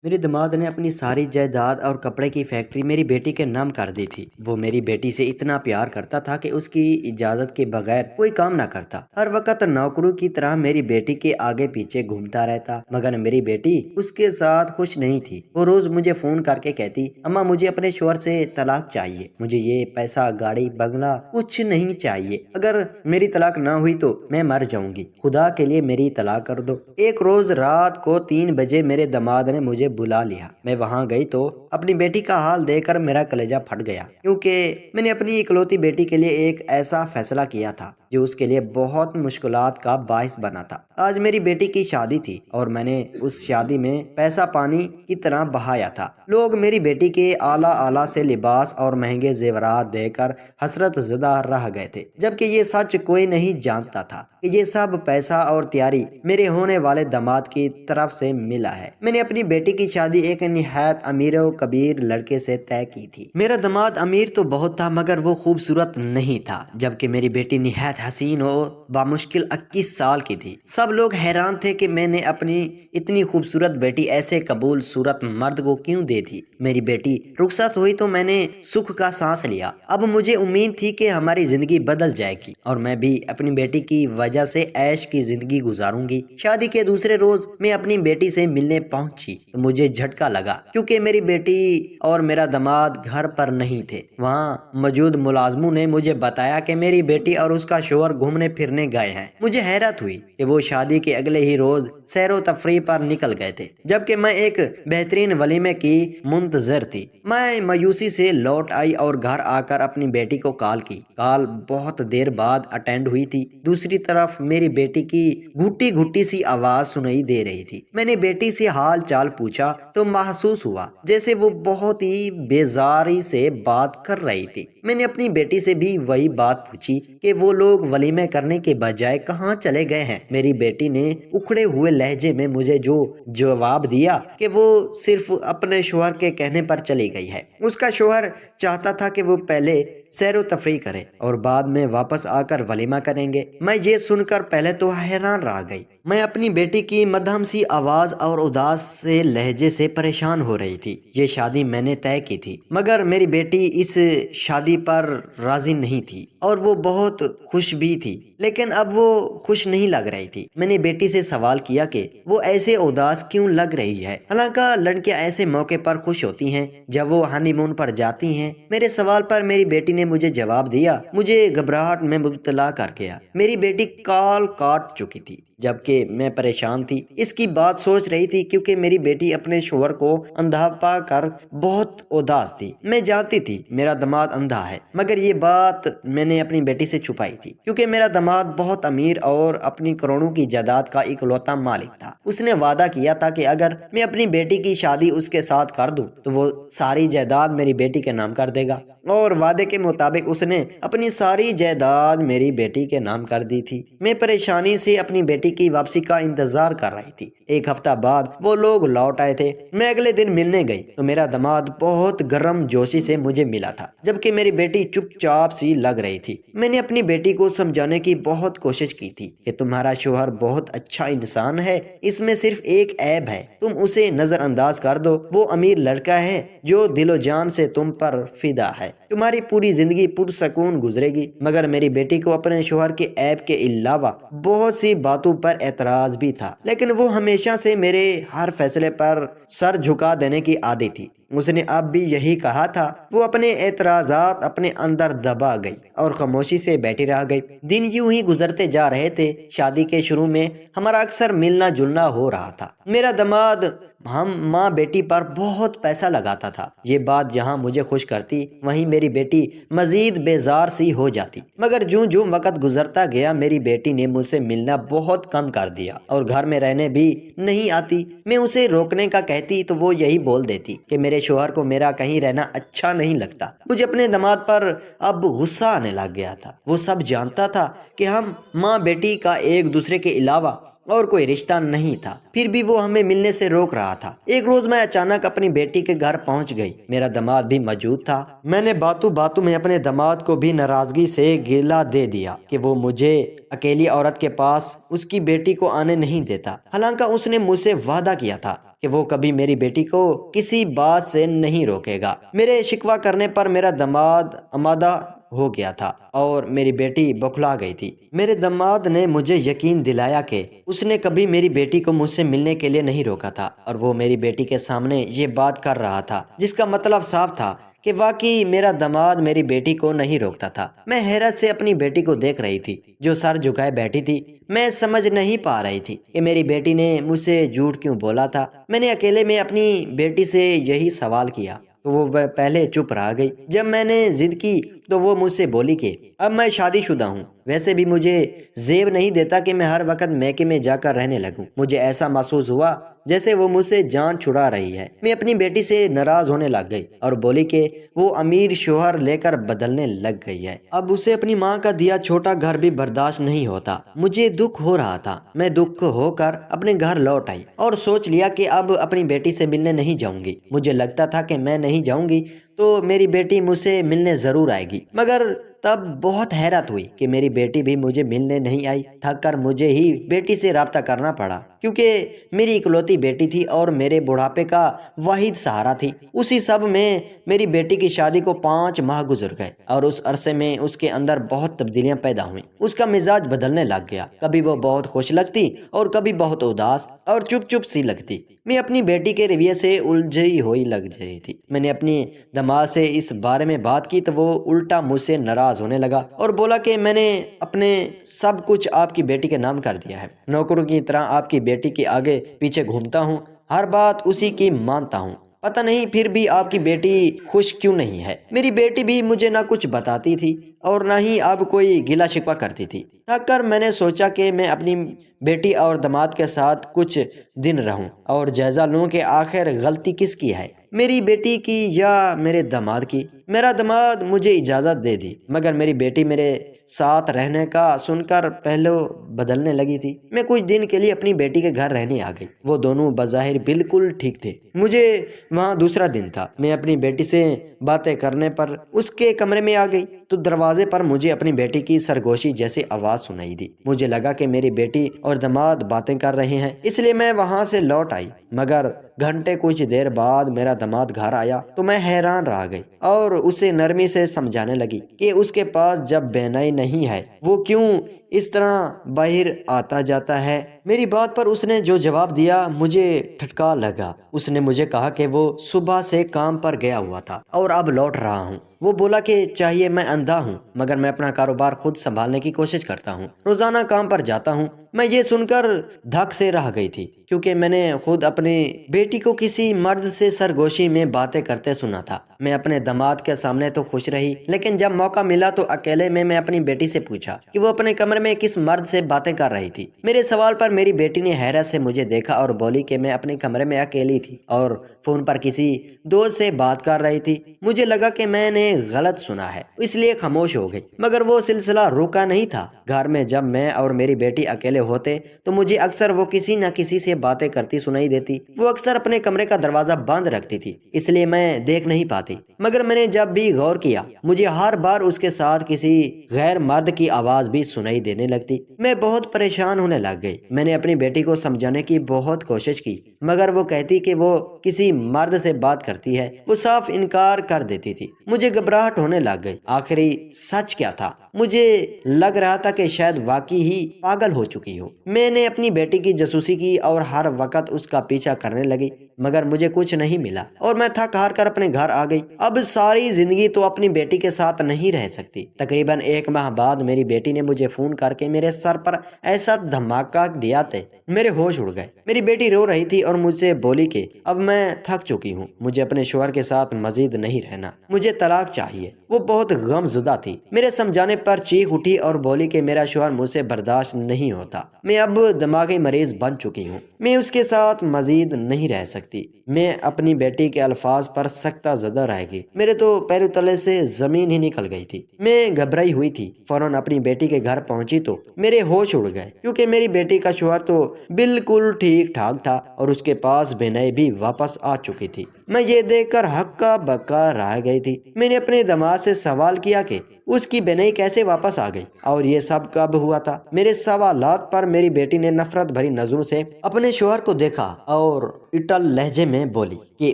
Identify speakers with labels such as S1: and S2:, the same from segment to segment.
S1: میرے دماد نے اپنی ساری جائیداد اور کپڑے کی فیکٹری میری بیٹی کے نام کر دی تھی۔ وہ میری بیٹی سے اتنا پیار کرتا تھا کہ اس کی اجازت کے بغیر کوئی کام نہ کرتا۔ ہر وقت نوکروں کی طرح میری بیٹی کے آگے پیچھے گھومتا رہتا، مگر میری بیٹی اس کے ساتھ خوش نہیں تھی۔ وہ روز مجھے فون کر کے کہتی، اماں مجھے اپنے شوہر سے طلاق چاہیے، مجھے یہ پیسہ گاڑی بنگلہ کچھ نہیں چاہیے، اگر میری طلاق نہ ہوئی تو میں مر جاؤں گی، خدا کے لیے میری طلاق کر دو۔ ایک روز رات کو 3 بجے میرے دماد نے مجھے بلا لیا۔ میں وہاں گئی تو اپنی بیٹی کا حال دیکھ کر میرا کلیجہ پھٹ گیا، کیونکہ میں نے اپنی اکلوتی بیٹی کے لیے ایک ایسا فیصلہ کیا تھا جو اس کے لیے بہت مشکلات کا باعث بنا تھا۔ آج میری بیٹی کی شادی تھی اور میں نے اس شادی میں پیسہ پانی کی طرح بہایا تھا۔ لوگ میری بیٹی کے اعلیٰ سے لباس اور مہنگے زیورات دیکھ کر حسرت زدہ رہ گئے تھے، جبکہ یہ سچ کوئی نہیں جانتا تھا کہ یہ سب پیسہ اور تیاری میرے ہونے والے داماد کی طرف سے ملا ہے۔ میں نے اپنی بیٹی کی شادی ایک نہایت امیر و کبیر لڑکے سے طے کی تھی۔ میرا داماد امیر تو بہت تھا مگر وہ خوبصورت نہیں تھا، جبکہ میری بیٹی نہایت حسین اور بامشکل 21 سال کی تھی۔ سب لوگ حیران تھے کہ میں نے اپنی اتنی خوبصورت بیٹی ایسے قبول صورت مرد کو کیوں دے دی۔ میری بیٹی رخصت ہوئی تو میں نے سکھ کا سانس لیا۔ اب مجھے امید تھی کہ ہماری زندگی بدل جائے گی اور میں بھی اپنی بیٹی کی وجہ سے عیش کی زندگی گزاروں گی۔ شادی کے دوسرے روز میں اپنی بیٹی سے ملنے پہنچی تو مجھے جھٹکا لگا، کیونکہ میری بیٹی اور میرا داماد گھر پر نہیں تھے۔ وہاں موجود ملازموں نے مجھے بتایا کہ میری بیٹی اور اس کا شوہر گھومنے پھرنے گئے ہیں۔ مجھے حیرت ہوئی کہ وہ شادی کے اگلے ہی روز سیر و تفریح پر نکل گئے تھے، جبکہ میں ایک بہترین ولیمے کی منتظر تھی۔ میں مایوسی سے لوٹ آئی اور گھر آ کر اپنی بیٹی کو کال کی۔ کال بہت دیر بعد اٹینڈ ہوئی تھی۔ دوسری طرف میری بیٹی کی گھٹی گھٹی سی آواز سنائی دے رہی تھی۔ میں نے بیٹی سے حال چال پوچھا تو محسوس ہوا جیسے وہ بہت ہی بیزاری سے بات کر رہی تھی۔ میں نے اپنی بیٹی سے بھی وہی بات پوچھی کہ وہ لوگ ولیمے کرنے کے بجائے کہاں چلے گئے ہیں۔ میری بیٹی نے اکھڑے ہوئے لہجے میں مجھے جو جواب دیا کہ وہ صرف اپنے شوہر کے کہنے پر چلی گئی ہے۔ اس کا شوہر چاہتا تھا کہ وہ پہلے سیر و تفریح کرے اور بعد میں واپس آ کر ولیمہ کریں گے۔ میں یہ سن کر پہلے تو حیران رہ گئی۔ میں اپنی بیٹی کی مدھم سی آواز اور اداس سے لہجے سے پریشان ہو رہی تھی۔ یہ شادی میں نے طے کی تھی، مگر میری بیٹی اس شادی پر راضی نہیں تھی اور وہ بہت خوش بھی تھی، لیکن اب وہ خوش نہیں لگ رہی تھی۔ میں نے بیٹی سے سوال کیا کہ وہ ایسے اداس کیوں لگ رہی ہے، حالانکہ لڑکیاں ایسے موقع پر خوش ہوتی ہیں جب وہ ہنی مون پر جاتی ہیں۔ میرے سوال پر میری بیٹی نے مجھے جواب دیا، مجھے گھبراہٹ میں مبتلا کر گیا۔ میری بیٹی کال کاٹ چکی تھی جبکہ میں پریشان تھی۔ اس کی بات سوچ رہی تھی کیونکہ میری بیٹی اپنے شوہر کو اندھا پا کر بہت اداس تھی۔ میں جانتی تھی میرا داماد اندھا ہے، مگر یہ بات میں نے اپنی بیٹی سے چھپائی تھی، کیونکہ میرا داماد بہت امیر اور اپنی کروڑوں کی جائیداد کا اکلوتا مالک تھا۔ اس نے وعدہ کیا تھا کہ اگر میں اپنی بیٹی کی شادی اس کے ساتھ کر دوں تو وہ ساری جائیداد میری بیٹی کے نام کر دے گا، اور وعدے کے مطابق اس نے اپنی ساری جائیداد میری بیٹی کے نام کر دی تھی۔ میں پریشانی سے اپنی بیٹی کی واپسی کا انتظار کر رہی تھی۔ ایک ہفتہ بعد وہ لوگ لوٹ آئے تھے۔ میں اگلے دن ملنے گئی تو میرا داماد بہت گرم جوشی سے مجھے ملا تھا، جبکہ میری بیٹی چپ چاپ سی لگ رہی تھی۔ میں نے اپنی بیٹی کو سمجھانے کی بہت کوشش کی تھی کہ تمہارا شوہر بہت اچھا انسان ہے، اس میں صرف ایک عیب ہے، تم اسے نظر انداز کر دو۔ وہ امیر لڑکا ہے جو دل و جان سے تم پر فدا ہے، تمہاری پوری زندگی پرسکون گزرے گی۔ مگر میری بیٹی کو اپنے شوہر کے عیب کے علاوہ بہت سی باتوں پر اعتراض بھی تھا، لیکن وہ ہمیشہ سے میرے ہر فیصلے پر سر جھکا دینے کی عادی تھی۔ اس نے اب بھی یہی کہا تھا۔ وہ اپنے اعتراضات اپنے اندر دبا گئی اور خاموشی سے بیٹھی رہ گئی۔ دن یوں ہی گزرتے جا رہے تھے۔ شادی کے شروع میں ہمارا اکثر ملنا جلنا ہو رہا تھا۔ میرا داماد ہم ماں بیٹی پر بہت پیسہ لگاتا تھا۔ یہ بات جہاں مجھے خوش کرتی وہیں میری بیٹی مزید بیزار سی ہو جاتی۔ مگر جوں جوں وقت گزرتا گیا میری بیٹی نے مجھ سے ملنا بہت کم کر دیا اور گھر میں رہنے بھی نہیں آتی۔ میں اسے روکنے کا کہتی تو وہ یہی بول دیتی کہ میرے شوہر کو میرا کہیں رہنا اچھا نہیں لگتا۔ مجھے اپنے داماد پر اب غصہ آنے لگ گیا تھا۔ وہ سب جانتا تھا کہ ہم ماں بیٹی کا ایک دوسرے کے علاوہ اور کوئی رشتہ نہیں تھا، پھر بھی وہ ہمیں ملنے سے روک رہا تھا۔ ایک روز میں اچانک اپنی بیٹی کے گھر پہنچ گئی، میرا داماد بھی موجود تھا۔ میں نے باتوں باتوں میں اپنے داماد کو بھی ناراضگی سے گلا دے دیا کہ وہ مجھے اکیلی عورت کے پاس اس کی بیٹی کو آنے نہیں دیتا، حالانکہ اس نے مجھ سے وعدہ کیا تھا کہ وہ کبھی میری بیٹی کو کسی بات سے نہیں روکے گا۔ میرے شکوہ کرنے پر میرا داماد آمادہ ہو گیا تھا اور میری بیٹی بوکھلا گئی تھی۔ میرے داماد نے مجھے یقین دلایا کہ اس نے کبھی میری بیٹی کو مجھ سے ملنے کے لیے نہیں روکا تھا، اور وہ میری بیٹی کے سامنے یہ بات کر رہا تھا، جس کا مطلب صاف تھا کہ واقعی میرا داماد میری بیٹی کو نہیں روکتا تھا۔ میں حیرت سے اپنی بیٹی کو دیکھ رہی تھی جو سر جھکائے بیٹھی تھی۔ میں سمجھ نہیں پا رہی تھی کہ میری بیٹی نے مجھ سے جھوٹ کیوں بولا تھا۔ میں نے اکیلے میں اپنی بیٹی سے یہی سوال کیا تو وہ پہلے چپ رہ گئی۔ جب میں نے ضد کی تو وہ مجھ سے بولی کہ اب میں شادی شدہ ہوں، ویسے بھی مجھے زیب نہیں دیتا کہ میں ہر وقت میکے میں جا کر رہنے لگوں۔ مجھے ایسا محسوس ہوا جیسے وہ مجھ سے جان چھڑا رہی ہے۔ میں اپنی بیٹی سے ناراض ہونے لگ گئی اور بولی کہ وہ امیر شوہر لے کر بدلنے لگ گئی ہے، اب اسے اپنی ماں کا دیا چھوٹا گھر بھی برداشت نہیں ہوتا۔ مجھے دکھ ہو رہا تھا۔ میں دکھ ہو کر اپنے گھر لوٹ آئی اور سوچ لیا کہ اب اپنی بیٹی سے ملنے نہیں جاؤں گی۔ مجھے لگتا تھا کہ میں نہیں جاؤں گی تو میری بیٹی مجھ سے ملنے ضرور آئے گی، مگر تب بہت حیرت ہوئی کہ میری بیٹی بھی مجھے ملنے نہیں آئی۔ تھک کر مجھے ہی بیٹی سے رابطہ کرنا پڑا، کیونکہ میری اکلوتی بیٹی تھی اور میرے بڑھاپے کا واحد سہارا تھی۔ اسی سب میں میری بیٹی کی شادی کو 5 ماہ گزر گئے اور اس عرصے میں اس کے اندر بہت تبدیلیاں پیدا ہوئیں۔ اس کا مزاج بدلنے لگ گیا، کبھی وہ بہت خوش لگتی اور کبھی بہت اداس اور چپ چپ سی لگتی۔ میں اپنی بیٹی کے رویے سے الجھی ہوئی لگ رہی تھی۔ میں نے اپنی دماغ سے اس بارے میں بات کی تو وہ الٹا مجھ سے ناراض ہونے لگا اور بولا کہ میں نے اپنے سب کچھ آپ کی بیٹی کے نام کر دیا ہے، نوکروں کی طرح آپ کی بیٹی کے آگے پیچھے گھومتا ہوں، ہر بات اسی کی مانتا ہوں، پتہ نہیں پھر بھی آپ کی بیٹی خوش کیوں نہیں ہے۔ میری بیٹی بھی مجھے نہ کچھ بتاتی تھی اور نہ ہی اب کوئی گلا شکوہ کرتی تھی۔ تھک کر میں نے سوچا کہ میں اپنی بیٹی اور داماد کے ساتھ کچھ دن رہوں اور جائزہ لوں کہ آخر غلطی کس کی ہے، میری بیٹی کی یا میرے داماد کی۔ میرا داماد مجھے اجازت دے دی، مگر میری بیٹی میرے ساتھ رہنے کا سن کر پہلو بدلنے لگی تھی۔ میں کچھ دن کے لیے اپنی بیٹی کے گھر رہنے آ گئی۔ وہ دونوں بظاہر بالکل ٹھیک تھے۔ مجھے وہاں دوسرا دن تھا۔ میں اپنی بیٹی سے باتیں کرنے پر اس کے کمرے میں آ گئی تو دروازے پر مجھے اپنی بیٹی کی سرگوشی جیسی آواز سنائی دی۔ مجھے لگا کہ میری بیٹی اور داماد باتیں کر رہے ہیں، اس لیے میں وہاں سے لوٹ آئی، مگر گھنٹے کچھ دیر بعد میرا داماد گھر آیا تو میں حیران رہ گئی اور اسے نرمی سے سمجھانے لگی کہ اس کے پاس جب بینائی نہیں ہے وہ کیوں اس طرح باہر آتا جاتا ہے۔ میری بات پر اس نے جو جواب دیا مجھے ٹھٹکا لگا۔ اس نے مجھے کہا کہ وہ صبح سے کام پر گیا ہوا تھا اور اب لوٹ رہا ہوں۔ وہ بولا کہ چاہیے میں اندھا ہوں مگر میں اپنا کاروبار خود سنبھالنے کی کوشش کرتا ہوں، روزانہ کام پر جاتا ہوں۔ میں یہ سن کر دھک سے رہ گئی تھی کیونکہ میں نے خود اپنی بیٹی کو کسی مرد سے سرگوشی میں باتیں کرتے سنا تھا۔ میں اپنے داماد کے سامنے تو خوش رہی، لیکن جب موقع ملا تو اکیلے میں اپنی بیٹی سے پوچھا کہ وہ اپنے کمرے میں کس مرد سے باتیں کر رہی تھی۔ میرے سوال پر میری بیٹی نے حیرت سے مجھے دیکھا اور بولی کہ میں اپنے کمرے میں اکیلی تھی اور فون پر کسی دوست سے بات کر رہی تھی۔ مجھے لگا کہ میں نے غلط سنا ہے، اس لیے خاموش ہو گئی، مگر وہ سلسلہ رکا نہیں تھا۔ گھر میں جب میں اور میری بیٹی اکیلے ہوتے تو مجھے اکثر وہ کسی نہ کسی سے باتیں کرتی سنائی دیتی۔ وہ اکثر اپنے کمرے کا دروازہ بند رکھتی تھی، اس لیے میں دیکھ نہیں پاتی، مگر میں نے جب بھی غور کیا مجھے ہر بار اس کے ساتھ کسی غیر مرد کی آواز بھی سنائی دینے لگتی۔ میں بہت پریشان ہونے لگ گئی۔ میں نے اپنی بیٹی کو سمجھانے کی بہت کوشش کی، مگر وہ کہتی کہ وہ کسی مرد سے بات کرتی ہے، وہ صاف انکار کر دیتی تھی۔ مجھے گھبراہٹ ہونے لگ گئی۔ آخری سچ کیا تھا؟ مجھے لگ رہا تھا کہ شاید واقعی ہی پاگل ہو چکی ہو۔ میں نے اپنی بیٹی کی جاسوسی کی اور ہر وقت اس کا پیچھا کرنے لگی، مگر مجھے کچھ نہیں ملا اور میں تھک ہار کر اپنے گھر آ گئی۔ اب ساری زندگی تو اپنی بیٹی کے ساتھ نہیں رہ سکتی۔ تقریباً 1 ماہ بعد میری بیٹی نے مجھے فون کر کے میرے سر پر ایسا دھماکہ دیا تھے میرے ہوش اڑ گئے۔ میری بیٹی رو رہی تھی اور مجھ سے بولی کہ اب میں تھک چکی ہوں، مجھے اپنے شوہر کے ساتھ مزید نہیں رہنا، مجھے طلاق چاہیے۔ وہ بہت غم زدہ تھی۔ میرے سمجھانے پر چیخ اٹھی اور بولی کہ میرا شوہر مجھ سے برداشت نہیں ہوتا، میں اب دماغی مریض بن چکی ہوں، میں اس کے ساتھ مزید نہیں رہ سکتی۔ میں اپنی بیٹی کے الفاظ پر سکتہ زدہ رہ گئی۔ میرے تو پیروں تلے سے زمین ہی نکل گئی تھی۔ میں گھبرائی ہوئی تھی۔ فوراً اپنی بیٹی کے گھر پہنچی تو میرے ہوش اڑ گئے، کیونکہ میری بیٹی کا شوہر تو بالکل ٹھیک ٹھاک تھا اور اس کے پاس بینائی بھی واپس آ چکی تھی۔ میں یہ دیکھ کر ہکا بکا رہ گئی تھی۔ میں نے اپنے داماد سے سوال کیا کہ اس کی بینائی کیسے واپس آ گئی اور یہ سب کب ہوا تھا۔ میرے سوالات پر میری بیٹی نے نفرت بھری نظروں سے اپنے شوہر کو دیکھا اور اٹل لہجے میں بولی کہ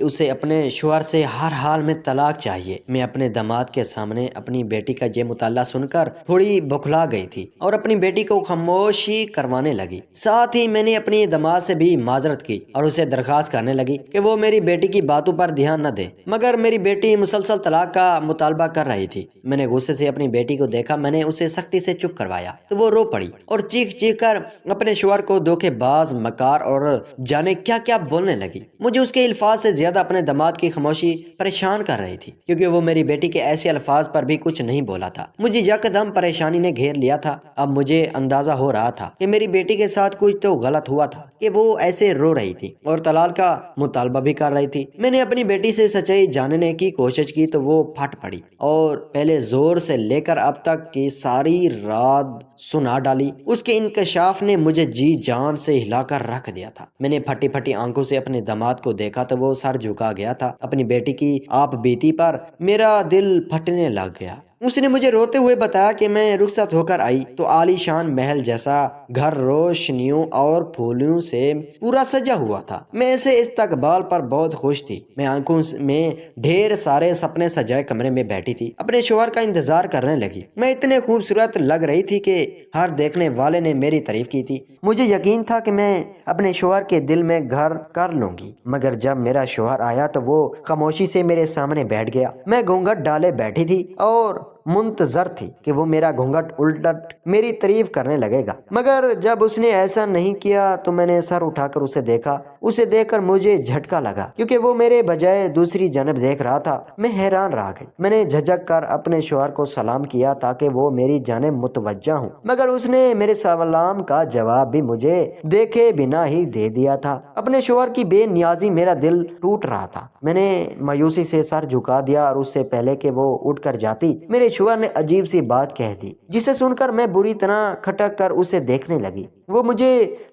S1: اسے اپنے شوہر سے ہر حال میں طلاق چاہیے۔ میں اپنے داماد کے سامنے اپنی بیٹی کا یہ مطالعہ سن کر تھوڑی بکھلا گئی تھی اور اپنی بیٹی کو خاموشی کروانے لگی۔ ساتھ ہی میں نے اپنی داماد سے بھی معذرت کی اور اسے درخواست کرنے لگی کہ وہ میری بیٹی کی باتوں پر دھیان نہ دے، مگر میری بیٹی مسلسل طلاق کا مطالبہ کر رہی تھی۔ میں نے غصے سے اپنی بیٹی کو دیکھا، میں نے اسے سختی سے چپ کروایا تو وہ رو پڑی اور چیخ چیخ کر اپنے شوہر کو دھوکے باز، مکار اور جانے کیا کیا بولنے لگی۔ مجھے اس کے الفاظ سے زیادہ اپنے داماد کی خاموشی پریشان کر رہی تھی، کیونکہ وہ میری بیٹی کے ایسے الفاظ پر بھی کچھ نہیں بولا تھا۔ مجھے یکدم پریشانی نے گھیر لیا تھا۔ اب مجھے اندازہ ہو رہا تھا کہ میری بیٹی کے ساتھ کچھ تو غلط ہوا تھا کہ وہ ایسے رو رہی تھی اور طلاق کا مطالبہ بھی کر رہی تھی۔ میں نے اپنی بیٹی سے سچائی جاننے کی کوشش کی تو وہ پھٹ پڑی اور پہلے زور سے لے کر اب تک کی ساری رات سنا ڈالی۔ اس کے انکشاف نے مجھے جی جان سے ہلا کر رکھ دیا تھا۔ میں نے پھٹی پھٹی آنکھوں سے اپنے داماد کو دیکھا تو وہ سر جھکا گیا تھا۔ اپنی بیٹی کی آپ بیتی پر میرا دل پھٹنے لگ گیا۔ اس نے مجھے روتے ہوئے بتایا کہ میں رخصت ہو کر آئی تو عالی شان محل جیسا گھر روشنیوں اور پھولوں سے پورا سجا ہوا تھا۔ میں ایسے استقبال پر بہت خوش تھی۔ میں آنکھوں میں ڈھیر سارے سپنے سجائے کمرے میں بیٹھی تھی، اپنے شوہر کا انتظار کرنے لگی۔ میں اتنے خوبصورت لگ رہی تھی کہ ہر دیکھنے والے نے میری تعریف کی تھی۔ مجھے یقین تھا کہ میں اپنے شوہر کے دل میں گھر کر لوں گی، مگر جب میرا شوہر آیا تو وہ خاموشی سے میرے سامنے بیٹھ گیا۔ میں گھونگھٹ ڈالے بیٹھی تھی اور منتظر تھی کہ وہ میرا گھونگھٹ الٹ میری تعریف کرنے لگے گا، مگر جب اس نے ایسا نہیں کیا تو میں نے سر اٹھا کر اسے دیکھا۔ اسے دیکھ کر مجھے جھٹکا لگا، کیونکہ وہ میرے بجائے دوسری جانب دیکھ رہا تھا۔ میں حیران رہ گئی۔ میں نے جھجک کر اپنے شوہر کو سلام کیا تاکہ وہ میری جانب متوجہ ہوں، مگر اس نے میرے سلام کا جواب بھی مجھے دیکھے بنا ہی دے دیا تھا۔ اپنے شوہر کی بے نیازی میرا دل ٹوٹ رہا تھا۔ میں نے مایوسی سے سر جھکا دیا اور اس سے پہلے کہ وہ اٹھ کر جاتی میرے شوہر نے عجیب سی بات کہہ دی، جسے سن کر میں بری طرح کھٹک کر اسے دیکھنے لگی۔ وہ مجھے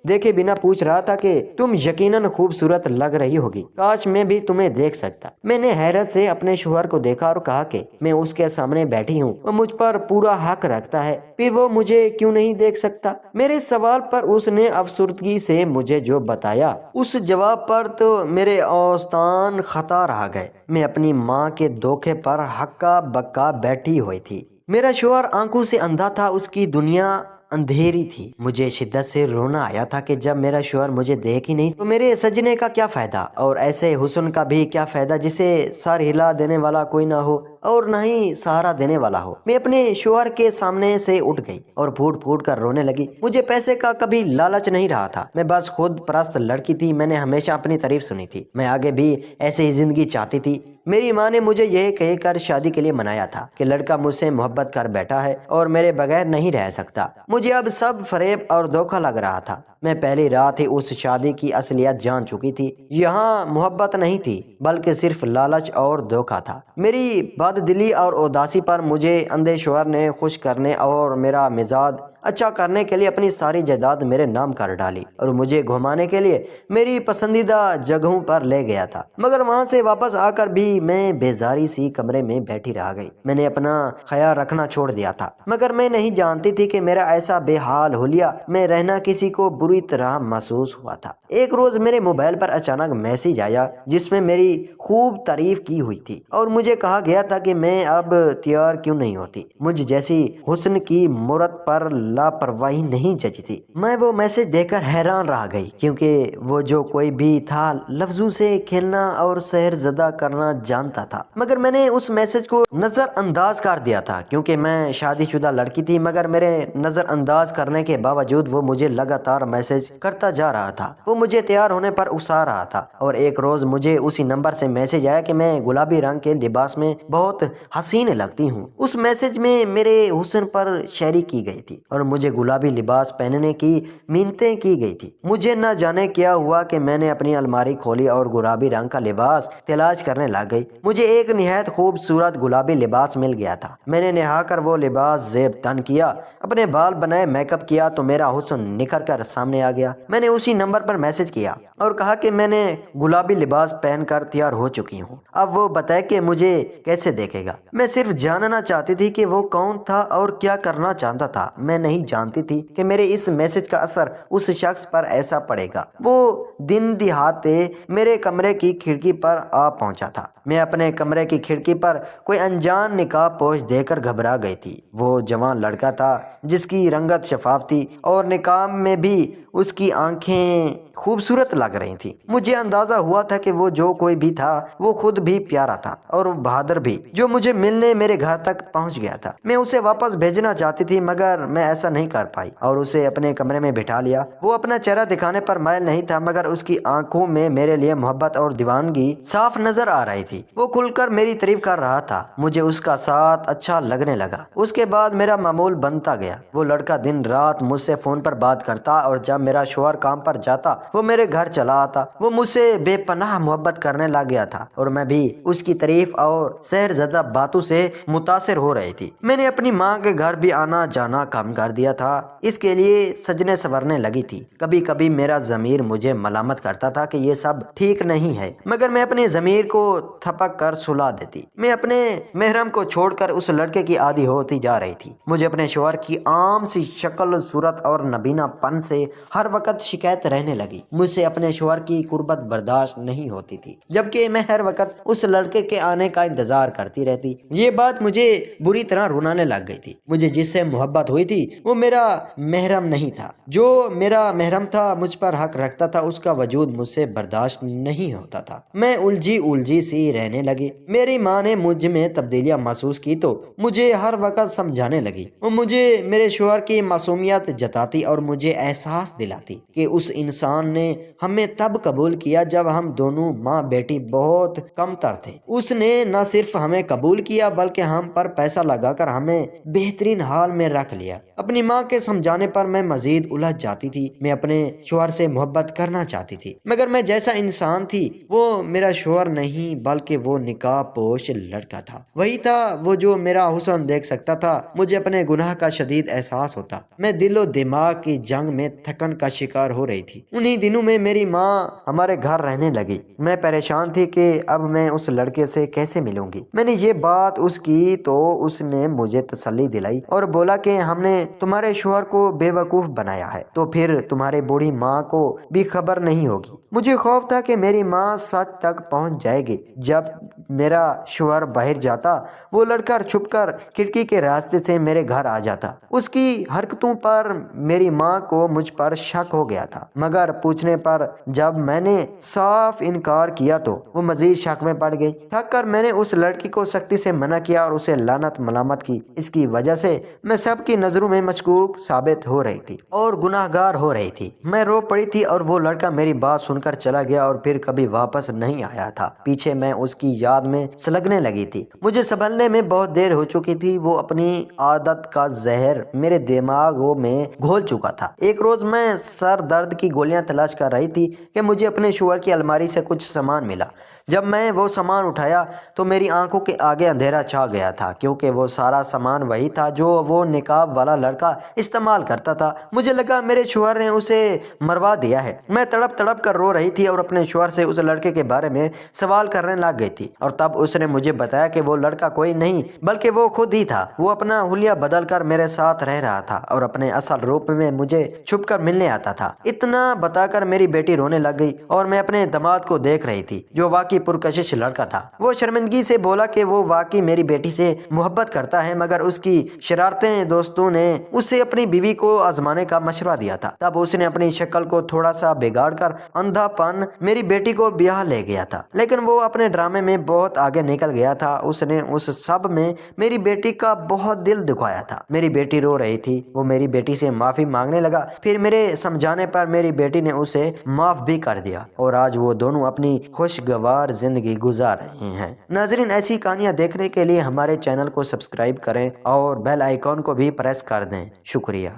S1: دیکھے بنا پوچھ رہا تھا کہ تم یقیناً خوبصورت لگ رہی ہوگی، کاش میں بھی تمہیں دیکھ سکتا۔ میں نے حیرت سے اپنے شوہر کو دیکھا اور کہا کہ میں اس کے سامنے بیٹھی ہوں، وہ مجھ پر پورا حق رکھتا ہے، پھر وہ مجھے کیوں نہیں دیکھ سکتا؟ میرے سوال پر اس نے افسردگی سے مجھے جو بتایا، اس جواب پر تو میرے اوستان خطا رہ گئے۔ میں اپنی ماں کے دھوکے پر ہکا بکا بیٹھی ہوئی تھی۔ میرا شوہر آنکھوں سے اندھا تھا، اس کی دنیا اندھیری تھی۔ مجھے شدت سے رونا آیا تھا کہ جب میرا شوہر مجھے دیکھ ہی نہیں تو میرے سجنے کا کیا فائدہ، اور ایسے حسن کا بھی کیا فائدہ جسے سر ہلا دینے والا کوئی نہ ہو اور نہ ہی سہارا دینے والا ہو۔ میں اپنے شوہر کے سامنے سے اٹھ گئی اور پھوٹ پھوٹ کر رونے لگی۔ مجھے پیسے کا کبھی لالچ نہیں رہا تھا، میں بس خود پرست لڑکی تھی۔ میں نے ہمیشہ اپنی تعریف سنی تھی، میں آگے بھی ایسے ہی زندگی چاہتی تھی۔ میری ماں نے مجھے یہ کہہ کر شادی کے لیے منایا تھا کہ لڑکا مجھ سے محبت کر بیٹھا ہے اور میرے بغیر نہیں رہ سکتا۔ مجھے اب سب فریب اور دھوکہ لگ رہا تھا۔ میں پہلی رات ہی اس شادی کی اصلیت جان چکی تھی۔ یہاں محبت نہیں تھی بلکہ صرف لالچ اور دھوکہ تھا۔ میری بد دلی اور اداسی پر مجھے اندھے شوہر نے خوش کرنے اور میرا مزاج اچھا کرنے کے لیے اپنی ساری جائیداد میرے نام کر ڈالی اور مجھے گھمانے کے لیے میری پسندیدہ جگہوں پر لے گیا تھا، مگر وہاں سے واپس آ کر بھی میں بیزاری سی کمرے میں بیٹھی رہ گئی۔ میں نے اپنا خیال رکھنا چھوڑ دیا تھا، مگر میں نہیں جانتی تھی کہ میرا ایسا بے حال حلیہ میں رہنا کسی کو بری طرح محسوس ہوا تھا۔ ایک روز میرے موبائل پر اچانک میسج آیا جس میں میری خوب تعریف کی ہوئی تھی اور مجھے کہا گیا تھا کہ میں اب تیار کیوں نہیں ہوتی، مجھ جیسی حسن کی مورت پر لاپرواہی نہیں جچتی۔ میں وہ میسج دیکھ کر حیران رہ گئی، کیونکہ وہ جو کوئی بھی تھا لفظوں سے کھیلنا اور سحر زدہ کرنا جانتا تھا، مگر میں نے اس میسج کو نظر انداز کر دیا تھا کیونکہ میں شادی شدہ لڑکی تھی۔ مگر میرے نظر انداز کرنے کے باوجود وہ مجھے لگاتار میسج کرتا جا رہا تھا، وہ مجھے تیار ہونے پر اکسا رہا تھا، اور ایک روز مجھے اسی نمبر سے میسج آیا کہ میں گلابی رنگ کے لباس میں بہت حسین لگتی ہوں۔ اس میسج میں میرے حسن پر شاعری کی گئی تھی اور اور مجھے گلابی لباس پہننے کی منتیں کی گئی تھی۔ مجھے نہ جانے کیا ہوا کہ میں نے اپنی الماری کھولی اور گلابی رنگ کا لباس تلاش کرنے لگ گئی۔ مجھے ایک نہایت خوبصورت گلابی لباس مل گیا تھا۔ میں نے نہا کر وہ لباس زیب تن کیا، اپنے بال بنائے، میک اپ کیا تو میرا حسن نکھر کر سامنے آ گیا۔ میں نے اسی نمبر پر میسج کیا اور کہا کہ میں نے گلابی لباس پہن کر تیار ہو چکی ہوں، اب وہ بتائے کہ مجھے کیسے دیکھے گا۔ میں صرف جاننا چاہتی تھی کہ وہ کون تھا اور کیا کرنا چاہتا تھا۔ میں نہیں جانتی تھی کہ میرے اس میسج کا اثر اس شخص پر ایسا پڑے گا۔ وہ دن دہاتے میرے کمرے کی کھڑکی پر آ پہنچا تھا۔ میں اپنے کمرے کی کھڑکی پر کوئی انجان نقاب پوش دیکھ کر گھبرا گئی تھی۔ وہ جوان لڑکا تھا جس کی رنگت شفاف تھی اور نقاب میں بھی اس کی آنکھیں خوبصورت لگ رہی تھیں۔ مجھے اندازہ ہوا تھا کہ وہ جو کوئی بھی تھا وہ خود بھی پیارا تھا اور بہادر بھی، جو مجھے ملنے میرے گھر تک پہنچ گیا تھا۔ میں اسے واپس بھیجنا چاہتی تھی مگر میں ایسا نہیں کر پائی اور اسے اپنے کمرے میں بٹھا لیا۔ وہ اپنا چہرہ دکھانے پر مائل نہیں تھا مگر اس کی آنکھوں میں میرے لیے محبت اور دیوانگی صاف نظر آ رہی تھی۔ وہ کھل کر میری تعریف کر رہا تھا۔ مجھے اس کا ساتھ اچھا لگنے لگا۔ اس کے بعد میرا معمول بنتا گیا۔ وہ لڑکا دن رات مجھ سے فون پر بات کرتا اور جب میرا شوہر کام پر جاتا وہ میرے گھر چلا آتا۔ وہ مجھ سے بے پناہ محبت کرنے لگ گیا تھا اور میں بھی اس کی تعریف اور سحر زدہ باتوں سے متاثر ہو رہی تھی۔ میں نے اپنی ماں کے گھر بھی آنا جانا کم کر دیا تھا، اس کے لیے سجنے سنورنے لگی تھی۔ کبھی کبھی میرا ضمیر مجھے ملامت کرتا تھا کہ یہ سب ٹھیک نہیں ہے مگر میں اپنے ضمیر کو تھپک کر سلا دیتی۔ میں اپنے محرم کو چھوڑ کر اس لڑکے کی عادی ہوتی جا رہی تھی۔ مجھے اپنے شوہر کی عام سی شکل صورت اور نبینا پن سے ہر وقت شکایت رہنے لگی۔ مجھ سے اپنے شوہر کی قربت برداشت نہیں ہوتی تھی جبکہ میں ہر وقت اس لڑکے کے آنے کا انتظار کرتی رہتی۔ یہ بات مجھے بری طرح رونانے لگ گئی تھی۔ مجھے جس سے محبت ہوئی تھی وہ میرا محرم نہیں تھا۔ جو میرا محرم تھا مجھ پر حق رکھتا تھا، اس کا وجود مجھ سے برداشت نہیں ہوتا تھا۔ میں الجھی سی رہنے لگی۔ میری ماں نے مجھ میں تبدیلیاں محسوس کی تو مجھے ہر وقت سمجھانے لگی۔ وہ مجھے میرے شوہر کی معصومیت جتاتی اور مجھے احساس دلاتی کہ اس انسان نے ہمیں تب قبول کیا جب ہم دونوں ماں بیٹی بہت کم تر تھے۔ اس نے نہ صرف ہمیں قبول کیا بلکہ ہم پر پیسہ لگا کر ہمیں بہترین حال میں رکھ لیا۔ اپنی ماں کے سمجھانے پر میں مزید الجھ جاتی تھی۔ میں اپنے شوہر سے محبت کرنا چاہتی تھی مگر میں جیسا انسان تھی وہ میرا شوہر نہیں بلکہ وہ نقاب پوش لڑکا تھا۔ وہی تھا وہ جو میرا حسن دیکھ سکتا تھا۔ مجھے اپنے گناہ کا شدید احساس ہوتا۔ میں دل و دماغ کی جنگ میں تھکن کا شکار ہو رہی تھی۔ انہی دنوں میں میری ماں ہمارے گھر رہنے لگی۔ میں پریشان تھی کہ اب میں اس لڑکے سے کیسے ملوں گی۔ میں نے یہ بات اس کی تو اس نے مجھے تسلی دلائی اور بولا کہ ہم نے تمہارے شوہر کو بے وقوف بنایا ہے تو پھر تمہاری بوڑھی ماں کو بھی خبر نہیں ہوگی۔ مجھے خوف تھا کہ میری ماں سچ تک پہنچ جائے گی۔ جب میرا شوہر باہر جاتا وہ لڑکا چھپ کر کھڑکی کے راستے سے میرے گھر آ جاتا۔ اس کی حرکتوں پر میری ماں کو مجھ پر شک ہو گیا تھا مگر پوچھنے پر جب میں نے صاف انکار کیا تو وہ مزید شک میں پڑ گئی۔ تھک کر میں نے اس لڑکی کو سختی سے منع کیا اور اسے لعنت ملامت کی۔ اس کی وجہ سے میں سب کی نظروں میں مشکوک ثابت ہو رہی تھی اور گناہ گار ہو رہی تھی۔ میں رو پڑی تھی اور وہ لڑکا میری بات سن کر چلا گیا اور پھر کبھی واپس نہیں آیا تھا۔ پیچھے میں اس کی یاد میں سلگنے لگی تھی۔ مجھے سنبھلنے میں بہت دیر ہو چکی تھی۔ وہ اپنی عادت کا زہر میرے دماغوں میں گھول چکا تھا۔ ایک روز میں سر درد کی گولیاں تلاش کر رہی تھی کہ مجھے اپنے شوہر کی الماری سے کچھ سامان ملا۔ جب میں وہ سامان اٹھایا تو میری آنکھوں کے آگے اندھیرا چھا گیا تھا کیونکہ وہ سارا سامان وہی تھا جو وہ نقاب والا لڑکا استعمال کرتا تھا۔ مجھے لگا میرے شوہر نے اسے مروا دیا ہے۔ میں تڑپ تڑپ کر رو رہی تھی اور اپنے شوہر سے اس لڑکے کے بارے میں سوال کرنے لگ گئی تھی اور تب اس نے مجھے بتایا کہ وہ لڑکا کوئی نہیں بلکہ وہ خود ہی تھا۔ وہ اپنا حلیہ بدل کر میرے ساتھ رہ رہا تھا اور اپنے اصل روپ میں مجھے چھپ کر ملنے آتا تھا۔ اتنا بتا کر میری بیٹی رونے لگ گئی اور میں اپنے داماد کو دیکھ رہی تھی جو واقعی پرکشش لڑکا تھا۔ وہ شرمندگی سے بولا کہ وہ واقعی میری بیٹی سے محبت کرتا ہے مگر اس کی شرارتیں دوستوں نے اسے اپنی بیوی کو آزمانے کا مشورہ دیا تھا۔ تب اس نے اپنی شکل کو تھوڑا سا بگاڑ کر اندھا پن میری بیٹی کو بیاہ لے گیا تھا لیکن وہ اپنے ڈرامے میں بہت آگے نکل گیا تھا۔ اس نے اس سب میں میری بیٹی کا بہت دل دکھایا تھا۔ میری بیٹی رو رہی تھی۔ وہ میری بیٹی سے معافی مانگنے لگا۔ پھر میرے سمجھانے پر میری بیٹی نے اسے معاف بھی کر دیا اور آج وہ دونوں اپنی خوشگوار زندگی گزار رہے ہیں۔ ناظرین، ایسی کہانیاں دیکھنے کے لیے ہمارے چینل کو سبسکرائب کریں اور بیل آئیکن کو بھی پریس کر دیں۔ شکریہ۔